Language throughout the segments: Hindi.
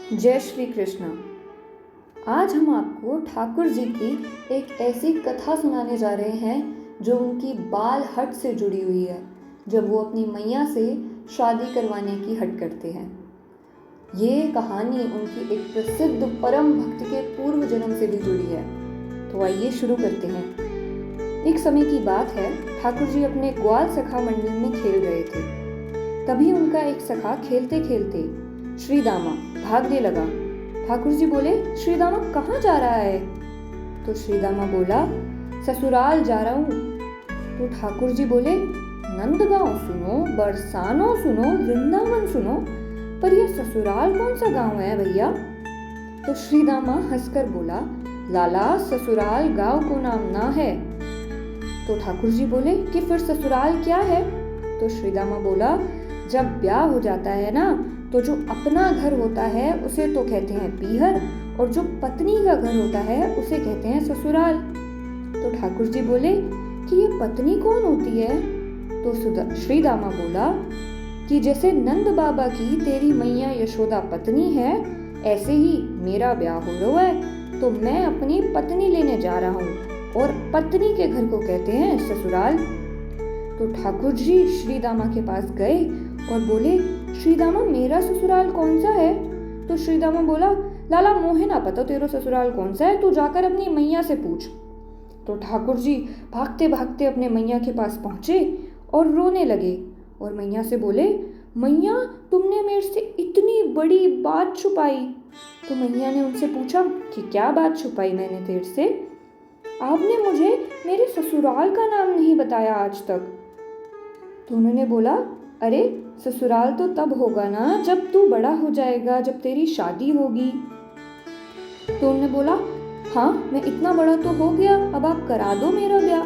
जय श्री कृष्ण। आज हम आपको ठाकुर जी की एक ऐसी कथा सुनाने जा रहे हैं जो उनकी बाल हट से जुड़ी हुई है, जब वो अपनी मैया से शादी करवाने की हट करते हैं। ये कहानी उनकी एक प्रसिद्ध परम भक्त के पूर्व जन्म से भी जुड़ी है। तो आइए शुरू करते हैं। एक समय की बात है, ठाकुर जी अपने ग्वाल सखा मंडल में खेल रहे थे। तभी उनका एक सखा खेलते खेलते श्रीदामा भागने लगा। ठाकुर जी बोले, श्रीदामा कहाँ जा रहा है? तो श्रीदामा बोला, ससुराल जा रहा हूँ। तो ठाकुर जी बोले, नंदगांव सुनो, बरसानो सुनो, वृंदावन सुनो, पर यह ससुराल कौन सा गांव है भैया? तो श्रीदामा हंसकर बोला, लाला ससुराल गांव को नाम ना है। तो ठाकुर जी बोले कि फिर ससुराल क्या है? तो श्रीदामा बोला, जब ब्याह हो जाता है ना, तो जो अपना घर होता है उसे तो कहते हैं पीहर, और जो पत्नी का घर होता है उसे कहते हैं ससुराल। तो ठाकुर जी बोले कि ये पत्नी कौन होती है? तो श्रीदामा बोला कि जैसे नंद बाबा की तेरी मैया यशोदा पत्नी है, ऐसे ही मेरा ब्याह हो रहा है, तो मैं अपनी पत्नी लेने जा रहा हूँ, और पत्नी के घर को कहते हैं ससुराल। तो ठाकुर जी श्रीदामा के पास गए और बोले, श्रीदामा मेरा ससुराल कौन सा है? तो श्रीदामा बोला, लाला मोहे ना पता तेरा ससुराल कौन सा है, तू जाकर अपनी मैया से पूछ। तो ठाकुर जी भागते भागते अपने मैया के पास पहुंचे और रोने लगे, और मैया से बोले, मैया तुमने मेरे से इतनी बड़ी बात छुपाई। तो मैया ने उनसे पूछा कि क्या बात छुपाई मैंने तेरे से? आपने मुझे मेरे ससुराल का नाम नहीं बताया आज तक। तो उन्होंने बोला, अरे ससुराल तो तब होगा ना जब तू बड़ा हो जाएगा, जब तेरी शादी होगी। तो उन्होंने बोला, हाँ मैं इतना बड़ा तो हो गया, अब आप करा दो मेरा ब्याह।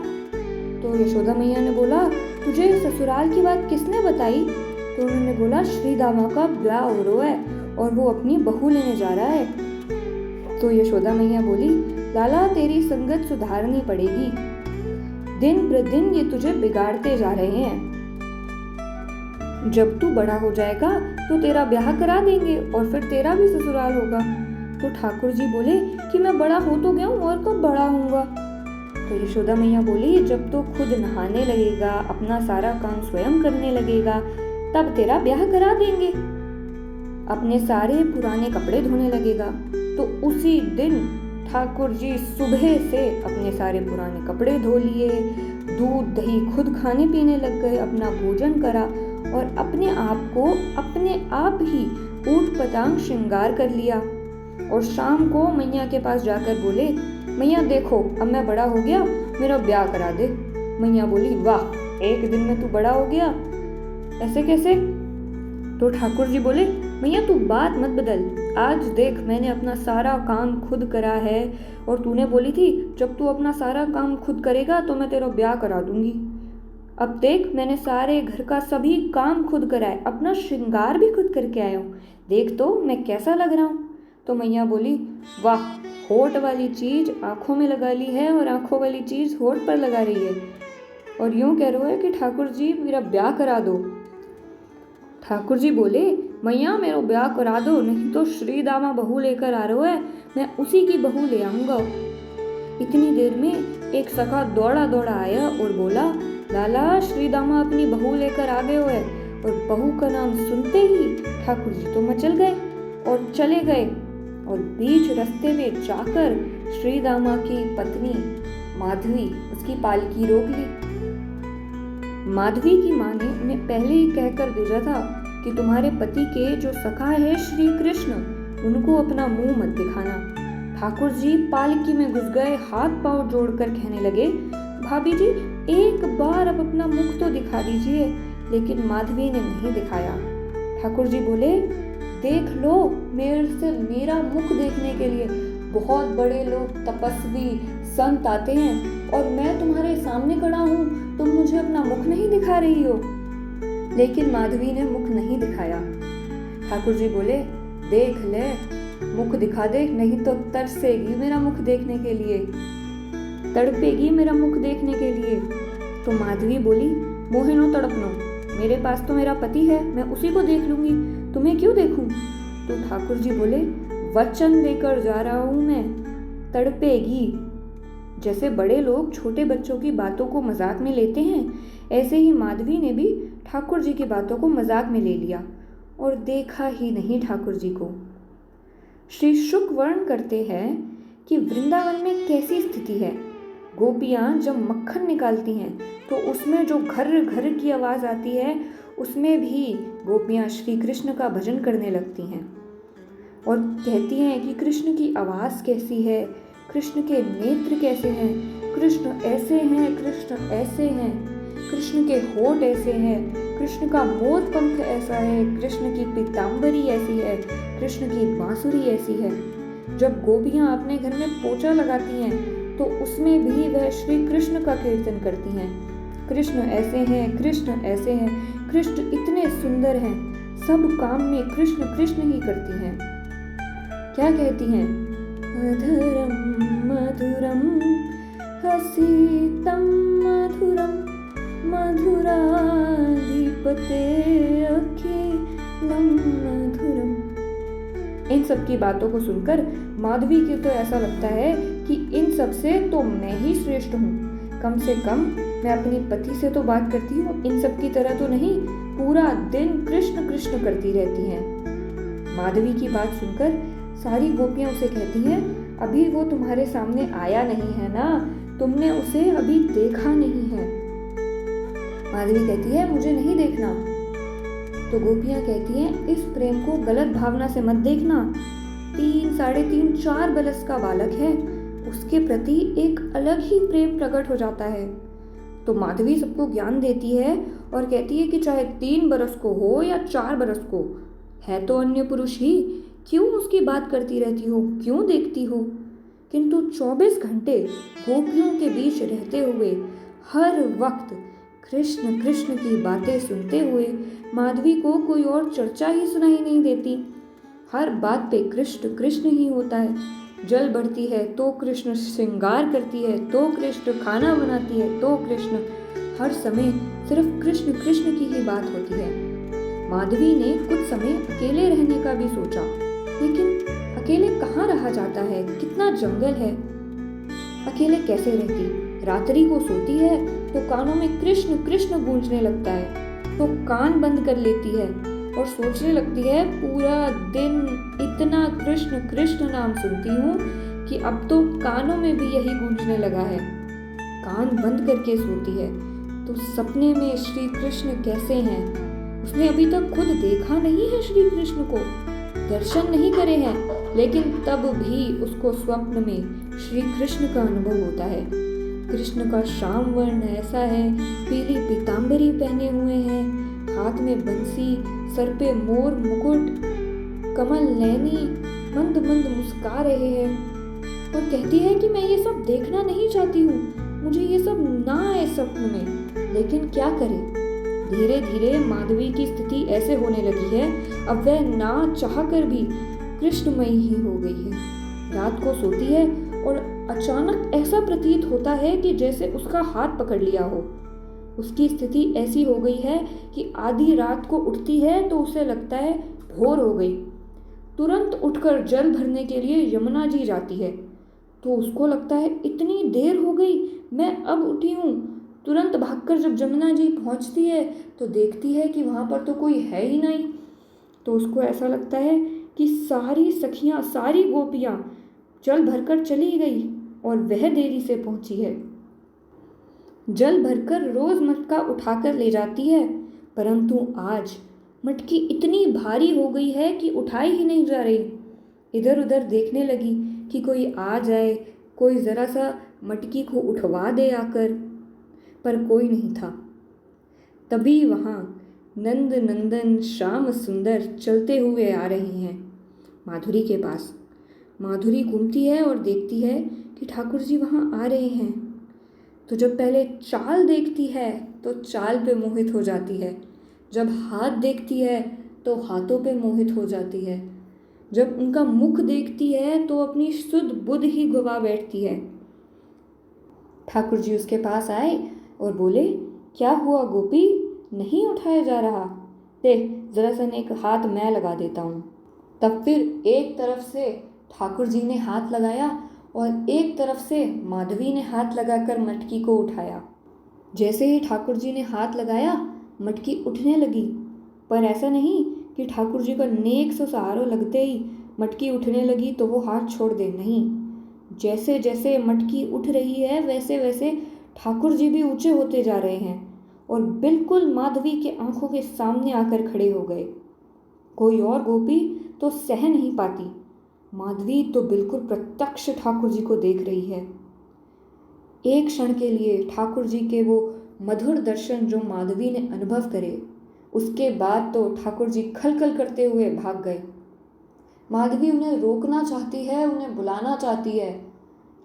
तो यशोदा मैया ने बोला, तुझे ससुराल की बात किसने बताई? तो उन्होंने बोला, श्रीदामा का ब्याह हो रहा है और वो अपनी बहू लेने जा रहा है। तो यशोदा मैया बोली, लाला तेरी संगत सुधारनी पड़ेगी, दिन प्रतिदिन ये तुझे बिगाड़ते जा रहे हैं। जब तू बड़ा हो जाएगा तो तेरा ब्याह करा देंगे और फिर तेरा भी ससुराल होगा। तो ठाकुर जी बोले कि मैं बड़ा हो तो गया हूँ, और कब बड़ा होऊंगा? तो यशोदा मैया बोली, जब तू खुद नहाने लगेगा, अपना सारा काम स्वयं करने लगेगा, तब तेरा ब्याह करा देंगे। अपने सारे पुराने कपड़े धोने लगेगा। तो उसी दिन ठाकुर जी सुबह से अपने सारे पुराने कपड़े धो लिए, दूध दही खुद खाने पीने लग गए, अपना भोजन करा और अपने आप को अपने आप ही ऊट पटांग श्रृंगार कर लिया। और शाम को मैया के पास जाकर बोले, मैया देखो अब मैं बड़ा हो गया, मेरा ब्याह करा दे। मैया बोली, वाह एक दिन में तू बड़ा हो गया, ऐसे कैसे? तो ठाकुर जी बोले, मैया तू बात मत बदल, आज देख मैंने अपना सारा काम खुद करा है, और तूने बोली थी जब तू अपना सारा काम खुद करेगा तो मैं तेरा ब्याह करा दूंगी। अब देख मैंने सारे घर का सभी काम खुद करा है, अपना श्रृंगार भी खुद करके आया हूँ, देख तो मैं कैसा लग रहा हूँ। तो मैया बोली, वाह होठ वाली चीज आंखों में लगा ली है और आंखों वाली चीज होठ पर लगा रही है, और यूं कह रहे हो है कि ठाकुर जी मेरा ब्याह करा दो। ठाकुर जी बोले, मैया मेरा ब्याह करा दो, नहीं तो श्रीदामा बहू लेकर आ रहा है, मैं उसी की बहू ले आऊंगा। इतनी देर में एक सखा दौड़ा दौड़ा आया और बोला, लाला श्रीदामा अपनी बहू लेकर आ गए हुए। और बहू का नाम सुनते ही ठाकुर जी तो मचल गए और चले गए, और बीच रास्ते में जाकर श्रीदामा की पत्नी माधवी उसकी पालकी रोक ली। माधवी की माँ ने उन्हें पहले ही कहकर भेजा था कि तुम्हारे पति के जो सखा है श्री कृष्ण, उनको अपना मुंह मत दिखाना। ठाकुर जी पालकी में घुस गए, हाथ पांव जोड़कर कहने लगे, भाभी जी एक बार अब अपना मुख तो दिखा दीजिए। लेकिन माधवी ने नहीं दिखाया। ठाकुर जी बोले, देख लो मेरे से मेरा मुख देखने के लिए बहुत बड़े लोग तपस्वी संत आते हैं, और मैं तुम्हारे सामने खड़ा हूँ, तुम मुझे अपना मुख नहीं दिखा रही हो। लेकिन माधवी ने मुख नहीं दिखाया। ठाकुर जी बोले, देख ले मुख दिखा दे, नहीं तो तरसेगी मेरा मुख देखने के लिए, तड़पेगी मेरा मुख देखने के लिए। तो माधवी बोली, मोहे नो तड़पनो, मेरे पास तो मेरा पति है, मैं उसी को देख लूंगी, तुम्हें क्यों देखूं? तो ठाकुर जी बोले, वचन देकर जा रहा हूं मैं, तड़पेगी। जैसे बड़े लोग छोटे बच्चों की बातों को मजाक में लेते हैं, ऐसे ही माधवी ने भी ठाकुर जी की बातों को मजाक में ले लिया और देखा ही नहीं ठाकुर जी को। श्री शुक वर्णन करते हैं कि वृंदावन में कैसी स्थिति है। गोपियां जब मक्खन निकालती हैं तो उसमें जो घर घर की आवाज़ आती है, उसमें भी गोपियां श्री कृष्ण का भजन करने लगती हैं और कहती हैं कि कृष्ण की आवाज़ कैसी है, कृष्ण के नेत्र कैसे हैं, कृष्ण ऐसे हैं, कृष्ण ऐसे हैं, कृष्ण के होठ ऐसे हैं, कृष्ण का मोर पंख ऐसा है, कृष्ण की पीताम्बरी ऐसी है, कृष्ण की बांसुरी ऐसी है। जब गोपियां अपने घर में पोछा लगाती हैं तो उसमें भी वह श्री कृष्ण का कीर्तन करती हैं। कृष्ण ऐसे हैं, कृष्ण ऐसे हैं, कृष्ण इतने सुंदर हैं, सब काम में कृष्ण कृष्ण ही करती हैं। क्या कहती हैं? अधरम मधुरम हसीतम मधुरम मधुराधिपते अखिलम मधुरम। इन सब की बातों को सुनकर माधवी को तो ऐसा लगता है कि इन सब से तो मैं ही श्रेष्ठ हूँ। कम से कम मैं अपने पति से तो बात करती हूँ, इन सब की तरह तो नहीं, पूरा दिन कृष्ण कृष्ण करती रहती हैं। माधवी की बात सुनकर सारी गोपियां उसे कहती हैं, अभी वो तुम्हारे सामने आया नहीं है ना, तुमने उसे अभी देखा नहीं है। माधवी कहती है, मुझे नहीं देखना। तो गोपियां कहती हैं, इस प्रेम को गलत भावना से मत देखना। 3, 3.5, 4 बरस का बालक है, उसके प्रति एक अलग ही प्रेम प्रकट हो जाता है। तो माधवी सबको ज्ञान देती है और कहती है कि चाहे 3 बरस को हो या 4 बरस को, है तो अन्य पुरुष ही, क्यों उसकी बात करती रहती हो, क्यों देखती हो। किंतु 24 घंटे गोपियों के बीच रहते हुए हर वक्त कृष्ण कृष्ण की बातें सुनते हुए माधवी को कोई और चर्चा ही सुनाई नहीं देती। हर बात पे कृष्ण कृष्ण ही होता है। जल बढ़ती है तो कृष्ण श्रृंगार करती है, तो कृष्ण खाना बनाती है, तो कृष्ण, हर समय सिर्फ कृष्ण कृष्ण की ही बात होती है। माधवी ने कुछ समय अकेले रहने का भी सोचा, लेकिन अकेले कहाँ रहा जाता है, कितना जंगल है, अकेले कैसे रहती। रात्रि को सोती है तो कानों में कृष्ण कृष्ण गूंजने लगता है, तो कान बंद कर लेती है और सोचने लगती है, पूरा दिन इतना कृष्ण कृष्ण नाम सुनती हूँ कि अब तो कानों में भी यही गूंजने लगा है। कान बंद करके सोती है तो सपने में श्री कृष्ण कैसे हैं, उसने अभी तक खुद देखा नहीं है, श्री कृष्ण को दर्शन नहीं करे हैं, लेकिन तब भी उसको स्वप्न में श्री कृष्ण का अनुभव होता है। कृष्ण का श्याम वर्ण ऐसा है, पीली पीताम्बरी पहने हुए हैं, हाथ में बंसी, सर पे मोर मुकुट, कमल नैनी, मंद मंद मुस्कुरा रहे हैं और कहती है कि मैं ये सब देखना नहीं चाहती हूँ, मुझे ये सब ना आए सपन में। लेकिन क्या करे, धीरे धीरे माधवी की स्थिति ऐसे होने लगी है, अब वह ना चाह कर भी कृष्णमयी ही हो गई है। रात को सोती है और अचानक ऐसा प्रतीत होता है कि जैसे उसका हाथ पकड़ लिया हो। उसकी स्थिति ऐसी हो गई है कि आधी रात को उठती है तो उसे लगता है भोर हो गई। तुरंत उठकर जल भरने के लिए यमुना जी जाती है तो उसको लगता है इतनी देर हो गई, मैं अब उठी हूँ। तुरंत भागकर जब यमुना जी पहुँचती है तो देखती है कि वहाँ पर तो कोई है ही नहीं। तो उसको ऐसा लगता है कि सारी सखियाँ, सारी गोपियाँ जल भरकर चली गई और वह देरी से पहुंची है। जल भरकर रोज मटका उठाकर ले जाती है, परंतु आज मटकी इतनी भारी हो गई है कि उठाई ही नहीं जा रही। इधर उधर देखने लगी कि कोई आ जाए, कोई जरा सा मटकी को उठवा दे आकर, पर कोई नहीं था। तभी वहाँ नंद नंदन श्याम सुंदर चलते हुए आ रहे हैं माधुरी के पास। माधुरी घूमती है और देखती है कि ठाकुर जी वहाँ आ रहे हैं। तो जब पहले चाल देखती है तो चाल पे मोहित हो जाती है, जब हाथ देखती है तो हाथों पे मोहित हो जाती है, जब उनका मुख देखती है तो अपनी शुद्ध बुद्ध ही गवा बैठती है। ठाकुर जी उसके पास आए और बोले, क्या हुआ गोपी, नहीं उठाया जा रहा? देख जरा सा एक हाथ मैं लगा देता हूँ। तब फिर एक तरफ से ठाकुर जी ने हाथ लगाया और एक तरफ से माधवी ने हाथ लगाकर मटकी को उठाया। जैसे ही ठाकुर जी ने हाथ लगाया, मटकी उठने लगी, पर ऐसा नहीं कि ठाकुर जी का नेक से सहारा लगते ही मटकी उठने लगी तो वो हाथ छोड़ दे। नहीं, जैसे जैसे मटकी उठ रही है वैसे वैसे ठाकुर जी भी ऊंचे होते जा रहे हैं और बिल्कुल माधवी के आंखों के सामने आकर खड़े हो गए। कोई और गोपी तो सह नहीं पाती, माधवी तो बिल्कुल प्रत्यक्ष ठाकुर जी को देख रही है। एक क्षण के लिए ठाकुर जी के वो मधुर दर्शन जो माधवी ने अनुभव करे, उसके बाद तो ठाकुर जी खलखल करते हुए भाग गए। माधवी उन्हें रोकना चाहती है, उन्हें बुलाना चाहती है,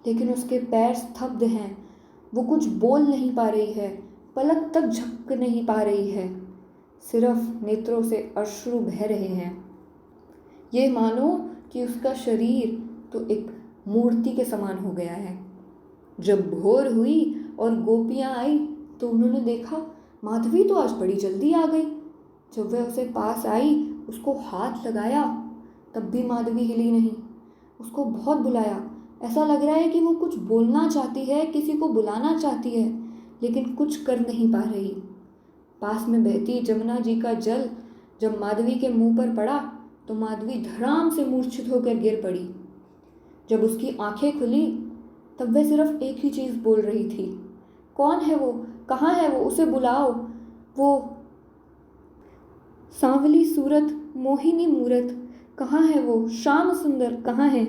लेकिन उसके पैर स्तब्ध हैं। वो कुछ बोल नहीं पा रही है, पलक तक झपक नहीं पा रही है, सिर्फ नेत्रों से अश्रु बह रहे हैं। ये मानो कि उसका शरीर तो एक मूर्ति के समान हो गया है। जब भोर हुई और गोपियाँ आई तो उन्होंने देखा माधवी तो आज बड़ी जल्दी आ गई। जब वह उसे पास आई, उसको हाथ लगाया, तब भी माधवी हिली नहीं। उसको बहुत बुलाया, ऐसा लग रहा है कि वो कुछ बोलना चाहती है, किसी को बुलाना चाहती है, लेकिन कुछ कर नहीं पा रही। पास में बहती जमुना जी का जल जब माधवी के मुंह पर पड़ा तो माधवी धड़ाम से मूर्छित होकर गिर पड़ी। जब उसकी आंखें खुली तब वह सिर्फ एक ही चीज़ बोल रही थी, कौन है वो, कहाँ है वो, उसे बुलाओ। वो सांवली सूरत, मोहिनी मूरत, कहाँ है वो, श्याम सुंदर कहाँ है।